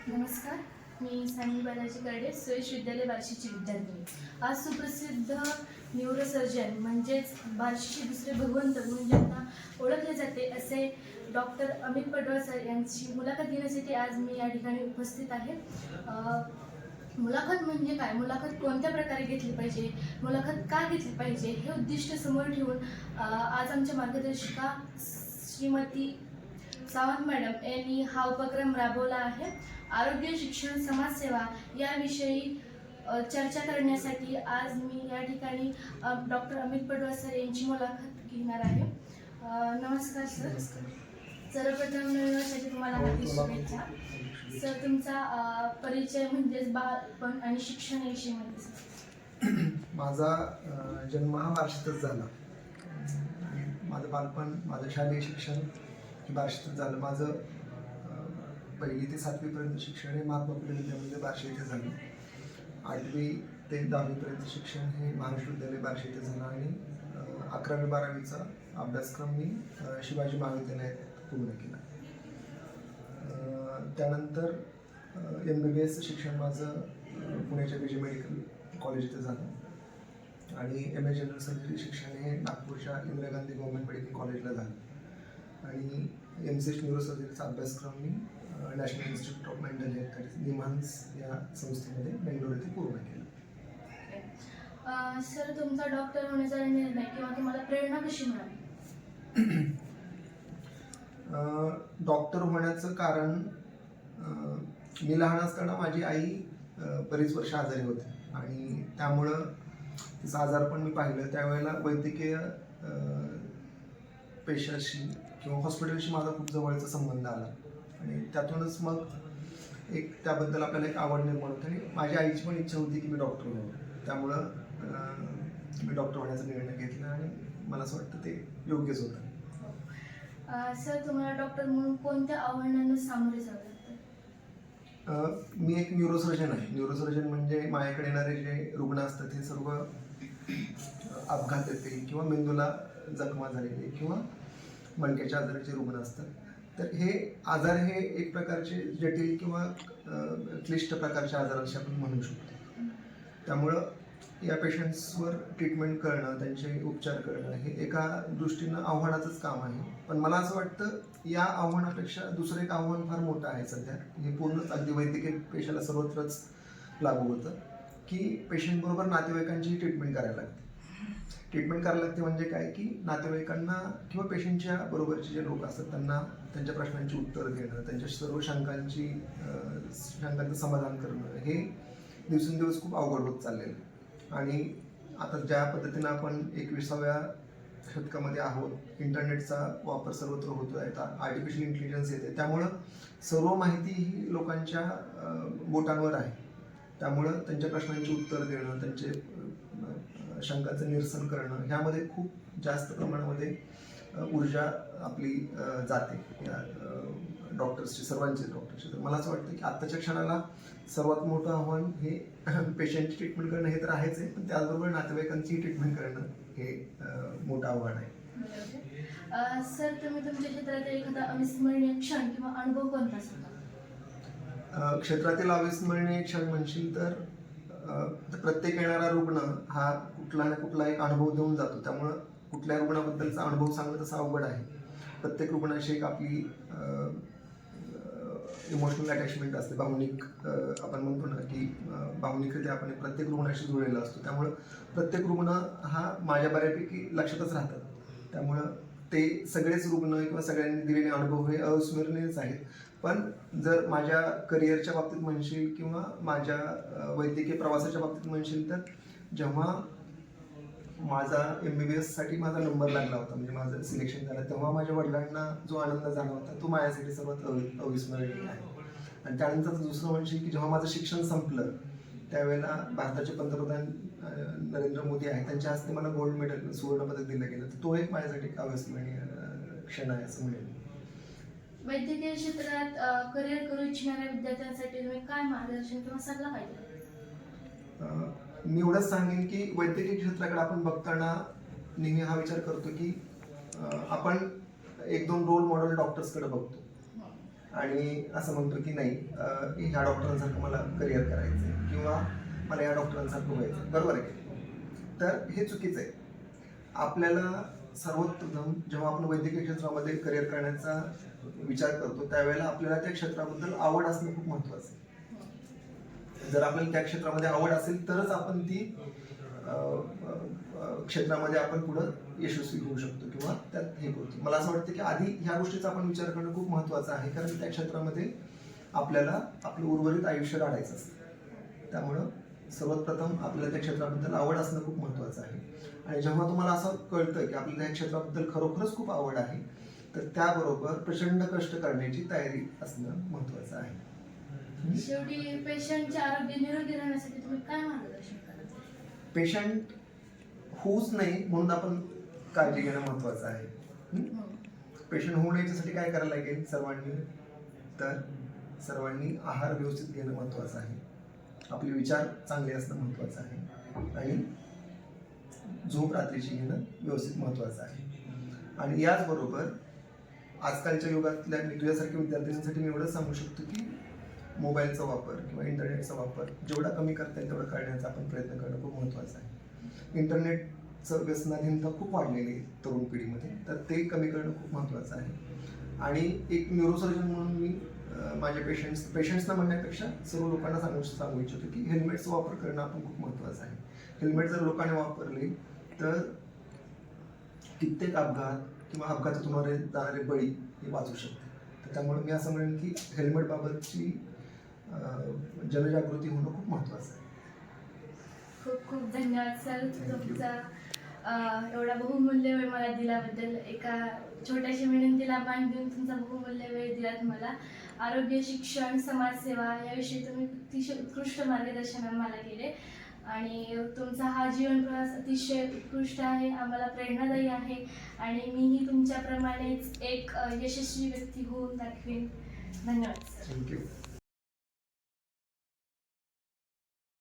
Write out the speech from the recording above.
नमस्कार, मी सानी बालाजी कर्डे, सुयश विद्यालय बार्शीची विद्यार्थिनी. आज सुप्रसिद्ध न्यूरोसर्जन म्हणजेच बार्शीचे दुसरे भगवंत म्हणून ज्यांना ओळखले जाते असे डॉक्टर अमित पडवळ सर यांची मुलाखत घेण्यासाठी आज मी या ठिकाणी उपस्थित आहे. मुलाखत म्हणजे काय, मुलाखत कोणत्या प्रकारे घेतली पाहिजे, मुलाखत का घेतली पाहिजे हे उद्दिष्ट समोर ठेवून आज आमच्या मार्गदर्शिका श्रीमती सावंत मॅडम यांनी हा उपक्रम राबवला आहे. आरोग्य, शिक्षण, समाजसेवा याविषयी चर्चा करण्यासाठी आज मी या ठिकाणी डॉक्टर अमित पडवळ सर यांची मुलाखत घेणार आहे. नमस्कार सर. सर्वप्रथम नवीन वर्षाची तुम्हाला हार्दिक शुभेच्छा. सर, तुमचा परिचय म्हणजेच बालपण आणि शिक्षण याविषयी. माझा जन्म हा बार्शीतच झाला. माझं बालपण, माझं शालेय शिक्षण बार्शीतच झालं. माझं 1ली ते 7वीपर्यंत शिक्षण हे महात्मा फुले विद्यामंदिर बार्शी येथे झालं. 8वी ते 10वीपर्यंत शिक्षण हे महाराष्ट्र विद्यालय बार्शी येथे झालं आणि 11वी-12वीचा अभ्यासक्रम मी शिवाजी महाविद्यालयात पूर्ण केला. त्यानंतर MBBS शिक्षण माझं पुण्याच्या BJ मेडिकल कॉलेज इथे झालं आणि MA जनरल सर्जरी शिक्षण हे नागपूरच्या इंदिरा गांधी गव्हर्नमेंट मेडिकल कॉलेजला झालं आणि MCH न्यूरोसर्जरीचा अभ्यासक्रम मी national institute of mental health NIMHANS या संस्थेमध्ये बेंगलोर येथे पूर्ण केलं. सर, तुमचा डॉक्टर होण्याचा निर्णय किंवा तुम्हाला प्रेरणा कशी मिळाली? डॉक्टर होण्याचं कारण, मी लहान असताना माझी आई बरीच वर्ष आजारी होते आणि त्यामुळं तिचा आजारपण मी पाहिलं. त्यावेळेला वैद्यकीय पेशाशी किंवा हॉस्पिटलशी माझा खूप जवळचा संबंध आला आणि त्यातूनच मग त्याबद्दल आपल्याला एक आवड निर्माण होते आणि माझ्या आईची पण इच्छा होती की मी डॉक्टर व्हावं. त्यामुळं मी डॉक्टर होण्याचा निर्णय घेतला आणि मला असं वाटतं ते योग्यच होतं. सर, तुम्हाला डॉक्टर म्हणून कोणत्या आव्हानांना सामोरे जावं लागतं? मी एक न्यूरोसर्जन आहे. न्यूरोसर्जन म्हणजे माझ्याकडे येणारे जे रुग्ण असतात हे सर्व अपघात येते किंवा मेंदूला जखमा झालेले किंवा मणक्याच्या आजाराचे रुग्ण असतात. तर हे आजार हे एक प्रकारचे जटिल किंवा क्लिष्ट प्रकारचे आजार असे आपण म्हणू शकतो. त्यामुळं या पेशंट्सवर ट्रीटमेंट करणं, त्यांचे उपचार करणं हे एका दृष्टीनं आव्हानाचंच काम आहे. पण मला असं वाटतं या आव्हानापेक्षा दुसरं एक आव्हान फार मोठं आहे सध्या. हे पूर्णच अगदी वैद्यकीय पेशाला सर्वत्रच लागू होतं की पेशंटबरोबर नातेवाईकांचीही ट्रीटमेंट करायला लागते. ट्रीटमेंट करायला लागते म्हणजे काय की नातेवाईकांना किंवा पेशंटच्या बरोबरचे जे लोक असतात त्यांना त्यांच्या प्रश्नांची उत्तरं देणं, त्यांच्या सर्व शंकांचं समाधान करणं हे दिवसेंदिवस खूप अवघड होत चाललेलं आहे. आणि आता ज्या पद्धतीनं आपण 21व्या शतकामध्ये आहोत, इंटरनेटचा वापर सर्वत्र होतो आहे, आता आर्टिफिशियल इंटेलिजन्स येते, त्यामुळं सर्व माहिती ही लोकांच्या बोटांवर आहे. त्यामुळं त्यांच्या प्रश्नांची उत्तर देणं, त्यांचे शंकांचं निरसन करणं ह्यामध्ये खूप जास्त प्रमाणामध्ये ऊर्जा आपली जाते या सर्वांची डॉक्टर्सची. तर मला असं वाटतं की आत्ताच्या क्षणाला सर्वात मोठं आव्हान हे पेशंटची ट्रीटमेंट करणं हे तर आहेच आहे, पण त्याचबरोबर नातेवाईकांची ट्रीटमेंट करणं हे मोठं आव्हान आहे. सर, तुम्ही तुमच्या क्षेत्रातील एखादा अविस्मरणीय क्षण किंवा अनुभव कोणता सांगा? क्षेत्रातील अविस्मरणीय क्षण म्हणशील तर प्रत्येक येणारा रुग्ण हा कुठला ना कुठला एक अनुभव देऊन जातो. त्यामुळं कुठल्या रुग्णाबद्दलचा अनुभव सांगणं तसं अवघड आहे. प्रत्येक रुग्णाशी एक आपली इमोशनल अटॅचमेंट असते, भावनिक आपण म्हणतो ना की भावनिकरित्या आपण प्रत्येक रुग्णाशी जुळलेला असतो. त्यामुळं प्रत्येक रुग्ण हा माझ्या बऱ्यापैकी लक्षातच राहतात. त्यामुळं ते सगळेच रुग्ण किंवा सगळ्यांनी दिलेले अनुभव हे अविस्मरणीयच आहेत. पण जर माझ्या करिअरच्या बाबतीत म्हणशील किंवा माझ्या वैद्यकीय प्रवासाच्या बाबतीत म्हणशील तर जेव्हा माझा MBBSसाठी माझा नंबर लागला होता, म्हणजे माझं सिलेक्शन झालं, तेव्हा माझ्या वडिलांना जो आनंद झाला होता तो माझ्यासाठी सर्वात अविस्मरणीय आहे. आणि त्यानंतर दुसरं म्हणशील की जेव्हा माझं शिक्षण संपलं त्यावेळेला भारताचे पंतप्रधान नरेंद्र मोदी आहेत, त्यांच्या हस्ते मला गोल्ड मेडल, सुवर्णपदक दिलं गेलं. तर तो एक माझ्यासाठी एक अविस्मरणीय क्षण आहे असं म्हणेल. वैद्यकीय क्षेत्रात करिअर करू इच्छिणाऱ्या विद्यार्थ्यांसाठी तुम्ही काय मार्गदर्शन किंवा सल्ला पाहिजे? मी एवढंच सांगेन की वैद्यकीय क्षेत्राकडे आपण बघताना नेहमी हा विचार करतो की आपण 1-2 रोल मॉडेल डॉक्टर्सकडे बघतो आणि असं म्हणतो की नाही ह्या डॉक्टरांसारखं मला करिअर करायचं आहे किंवा मला या डॉक्टरांसारखं व्हायचं आहे, बरोबर आहे की? तर हे चुकीचं आहे. आपल्याला सर्वप्रथम जेव्हा आपण वैद्यकीय क्षेत्रामध्ये करिअर करण्याचा विचार करतो त्यावेळेला आपल्याला त्या क्षेत्राबद्दल आवड असणं खूप महत्त्वाचं आहे. जर आपल्याला त्या क्षेत्रामध्ये आवड असेल तरच आपण ती क्षेत्रामध्ये आपण पुढं यशस्वी होऊ शकतो किंवा त्यात हे करतो. मला असं वाटतं की आधी ह्या गोष्टीचा आपण विचार करणं खूप महत्त्वाचं आहे, कारण त्या क्षेत्रामध्ये आपल्याला आपलं उर्वरित आयुष्य काढायचं असतं. त्यामुळं सर्वात प्रथम आपल्याला त्या क्षेत्राबद्दल आवड असणं खूप महत्त्वाचं आहे. आणि जेव्हा तुम्हाला असं कळतं की आपल्याला त्या क्षेत्राबद्दल खरोखरच खूप आवड आहे तर त्याबरोबर प्रचंड कष्ट करण्याची तयारी असणं महत्त्वाचं आहे. शेवटी पेशंटचे आरोग्य निरोगी राहण्यासाठी तुम्ही काय मार्गदर्शन कराल? पेशंट होऊच नाही म्हणून आपण काळजी घेणं महत्त्वाचं आहे. पेशंट होऊ नये याच्यासाठी काय करायला लागेल सर्वांनी आहार व्यवस्थित घेणं महत्त्वाचं आहे, आपले विचार चांगले असणं महत्त्वाचं आहे आणि झोप रात्रीची घेणं व्यवस्थित महत्त्वाचं आहे. आणि याचबरोबर आजकालच्या युगातल्या तुझ्यासारख्या विद्यार्थ्यांसाठी मी एवढंच सांगू शकतो की मोबाईलचा वापर किंवा इंटरनेटचा वापर जेवढा कमी करता येईल तेवढा करण्याचा आपण प्रयत्न करणं खूप महत्त्वाचं आहे. इंटरनेटचं व्यसनाधीनता खूप वाढलेली आहे तरुण पिढीमध्ये, तर ते कमी करणं खूप महत्त्वाचं आहे. आणि एक न्यूरोसर्जन म्हणून मी माझ्या पेशंट्सना म्हणण्यापेक्षा सर्व लोकांना सांगू इच्छितो की हेल्मेटचा वापर करणं आपण खूप महत्त्वाचं आहे. हेल्मेट जर लोकांनी वापरले तर कित्येक अपघात किंवा अपघातातून जाणारे बळी हे वाचू शकते. तर त्यामुळे मी असं म्हणेन की हेल्मेटबाबतची जनजागृती होणं खूप महत्त्वाचं आहे. खूप खूप धन्यवाद सर तुमचा एवढा बहुमूल्य वेळ मला दिल्याबद्दल. एका छोट्याशा विनंतीला मान देऊन तुमचा बहुमूल्य वेळ दिलात मला. आरोग्य, शिक्षण, समाजसेवा याविषयी तुम्ही अतिशय उत्कृष्ट मार्गदर्शन आम्हाला केले आणि तुमचा हा जीवन प्रवास अतिशय उत्कृष्ट आहे, आम्हाला प्रेरणादायी आहे आणि मीही तुमच्याप्रमाणेच एक यशस्वी व्यक्ती होऊन दाखवेन. धन्यवाद सर. थँक्यू.